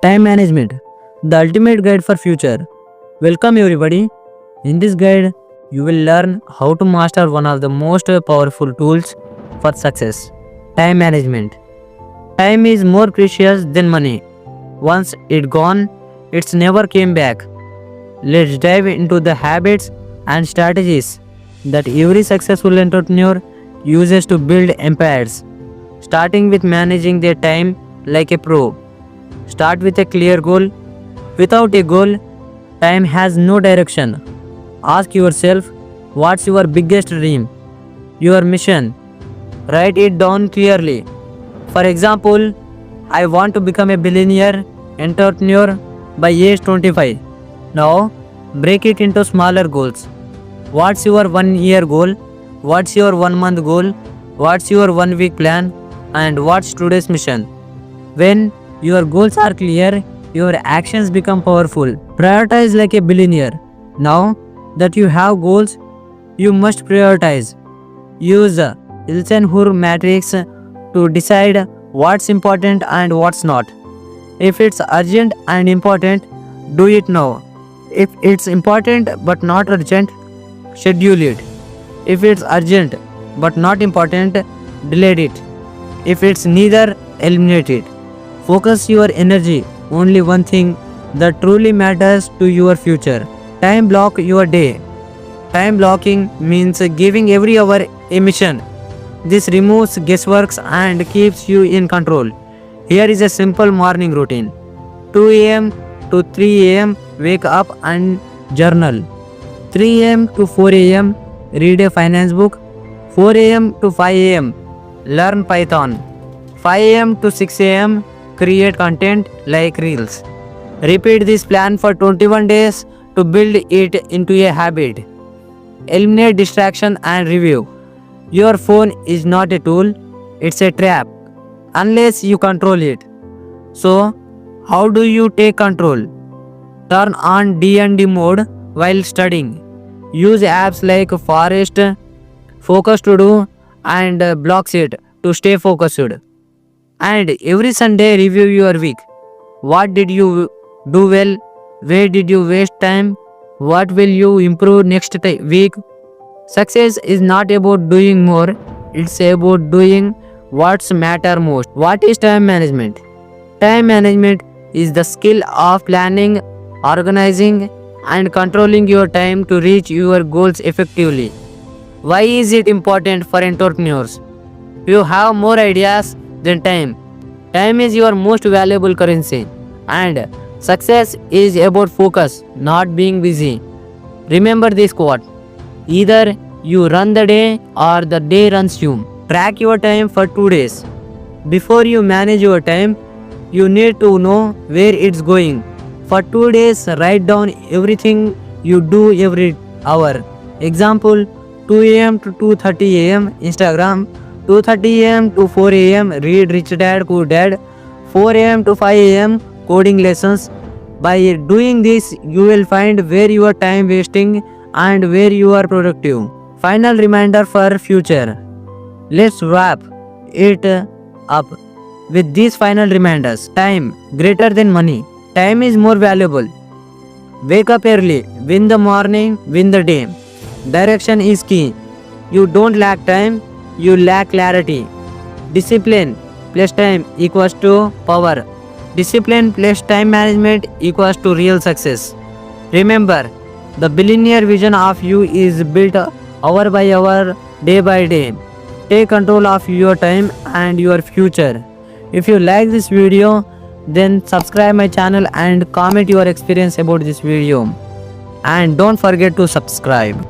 Time management, the ultimate guide for future. Welcome everybody. In this guide, you will learn how to master one of the most powerful tools for success. Time management. Time is more precious than money. Once it gone, it's never came back. Let's dive into the habits and strategies that every successful entrepreneur uses to build empires. Starting with managing their time like a pro. Start with a clear goal. Without a goal, time has no direction. Ask yourself, what's your biggest dream? Your mission. Write it down clearly. For example, I want to become a billionaire entrepreneur by age 25. Now, break it into smaller goals. What's your 1 year goal? What's your 1 month goal? What's your 1 week plan? And what's today's mission? When your goals are clear, your actions become powerful. Prioritize like a billionaire. Now that you have goals, you must prioritize. Use Eisenhower matrix to decide what's important and what's not. If it's urgent and important, do it now. If it's important but not urgent, schedule it. If it's urgent but not important, delete it. If it's neither, eliminate it. Focus your energy only one thing that truly matters to your future. Time block your day. Time blocking means giving every hour a mission. This removes guesswork and keeps you in control. Here is a simple morning routine. 2 a.m. to 3 a.m. wake up and journal. 3 a.m. to 4 a.m. read a finance book. 4 a.m. to 5 a.m. learn Python. 5 a.m. to 6 a.m. create content like reels. Repeat this plan for 21 days to build it into a habit. Eliminate distraction and review. Your phone is not a tool, it's a trap unless you control it. So, how do you take control? Turn on D&D mode while studying. Use apps like Forest, Focus to Do and Blockset to stay focused. And every Sunday review your week. What did you do well? Where did you waste time? What will you improve next week? Success is not about doing more, it's about doing what's matter most. What is time management? Time management is the skill of planning, organizing and controlling your time to reach your goals effectively. Why is it important for entrepreneurs? You have more ideas than time. Time is your most valuable currency and success is about focus, not being busy. Remember this quote. Either you run the day or the day runs you. Track your time for 2 days. Before you manage your time, you need to know where it's going. For 2 days, write down everything you do every hour. Example, 2 a.m. to 2:30 a.m. Instagram, 2:30 a.m. to 4 a.m. read Rich Dad Poor Dad, 4 a.m. to 5 a.m. coding lessons. By doing this, you will find where you are time wasting and where you are productive. Final reminder for future. Let's wrap it up with these final reminders. Time greater than money. Time is more valuable. Wake up early. Win the morning. Win the day. Direction is key. You don't lack time. You lack clarity. Discipline plus time equals to power. Discipline plus time management equals to real success. Remember, the billionaire vision of you is built hour by hour, day by day. Take control of your time and your future. If you like this video, then subscribe my channel and comment your experience about this video. And don't forget to subscribe.